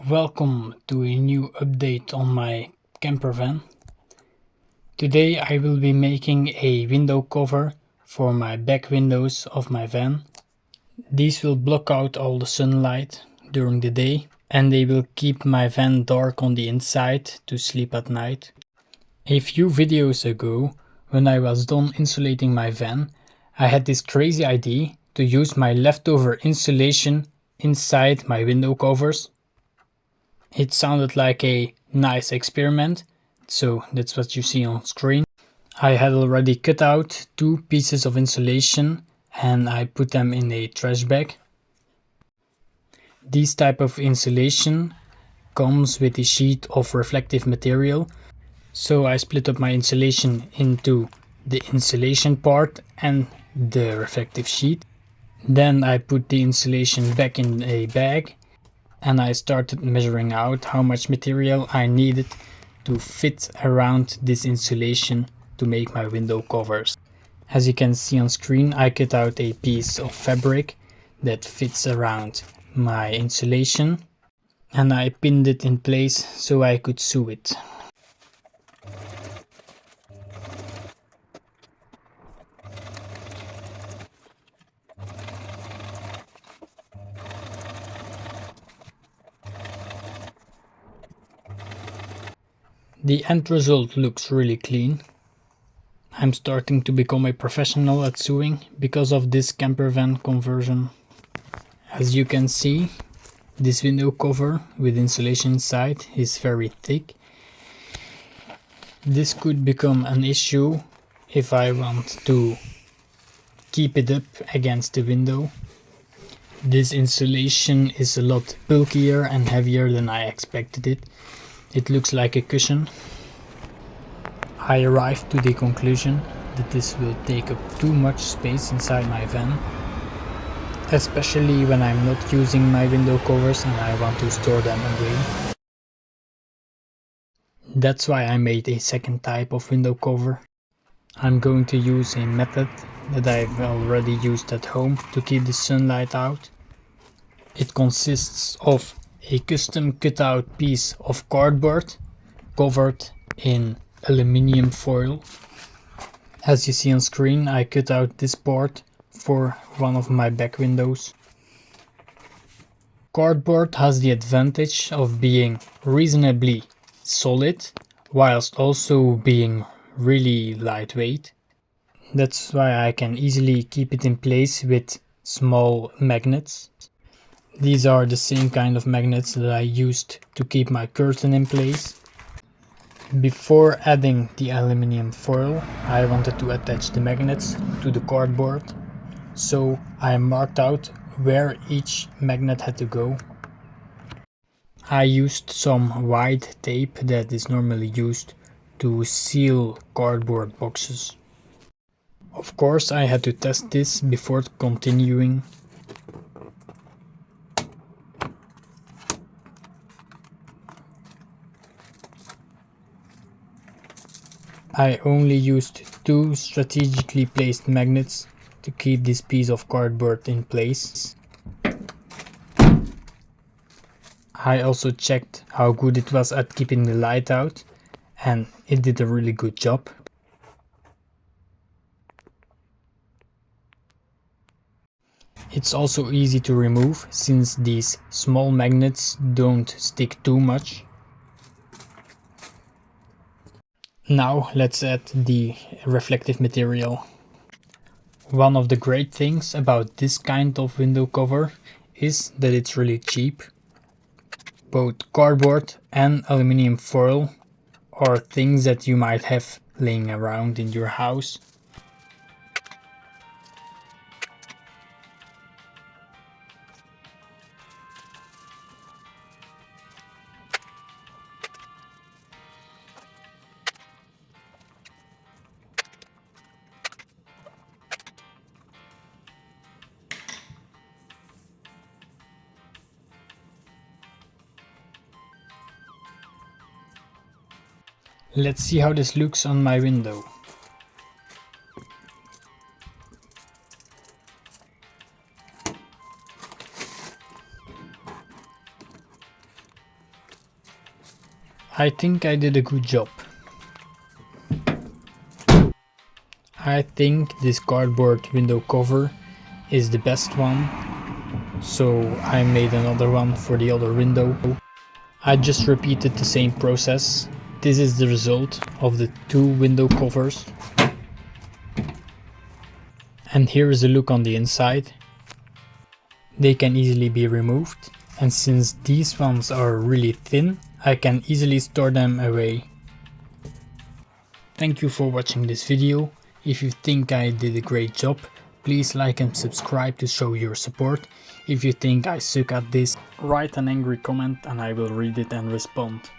Welcome to a new update on my camper van. Today I will be making a window cover for my back windows of my van. These will block out all the sunlight during the day and they will keep my van dark on the inside to sleep at night. A few videos ago, when I was done insulating my van, I had this crazy idea to use my leftover insulation inside my window covers. It sounded like a nice experiment, so that's what you see on screen. I had already cut out 2 pieces of insulation and I put them in a trash bag. This type of insulation comes with a sheet of reflective material, so I split up my insulation into the insulation part and the reflective sheet. Then I put the insulation back in a bag and I started measuring out how much material I needed to fit around this insulation to make my window covers. As you can see on screen, I cut out a piece of fabric that fits around my insulation and I pinned it in place so I could sew it. The end result looks really clean. I'm starting to become a professional at sewing because of this camper van conversion. As you can see, this window cover with insulation inside is very thick. This could become an issue if I want to keep it up against the window. This insulation is a lot bulkier and heavier than I expected it. It looks like a cushion. I arrived to the conclusion that this will take up too much space inside my van, especially when I'm not using my window covers and I want to store them away. That's why I made a second type of window cover. I'm going to use a method that I've already used at home to keep the sunlight out. It consists of a custom cutout piece of cardboard covered in aluminium foil. As you see on screen, I cut out this part for one of my back windows. Cardboard has the advantage of being reasonably solid whilst also being really lightweight. That's why I can easily keep it in place with small magnets. These are the same kind of magnets that I used to keep my curtain in place. Before adding the aluminium foil, I wanted to attach the magnets to the cardboard, so I marked out where each magnet had to go. I used some white tape that is normally used to seal cardboard boxes. Of course, I had to test this before continuing. I only used 2 strategically placed magnets to keep this piece of cardboard in place. I also checked how good it was at keeping the light out, and it did a really good job. It's also easy to remove since these small magnets don't stick too much. Now let's add the reflective material. One of the great things about this kind of window cover is that it's really cheap. Both cardboard and aluminium foil are things that you might have laying around in your house. Let's see how this looks on my window. I think I did a good job. I think this cardboard window cover is the best one, so I made another one for the other window. I just repeated the same process. This is the result of the 2 window covers. And here is a look on the inside. They can easily be removed, and since these ones are really thin, I can easily store them away. Thank you for watching this video. If you think I did a great job, please like and subscribe to show your support. If you think I suck at this, write an angry comment and I will read it and respond.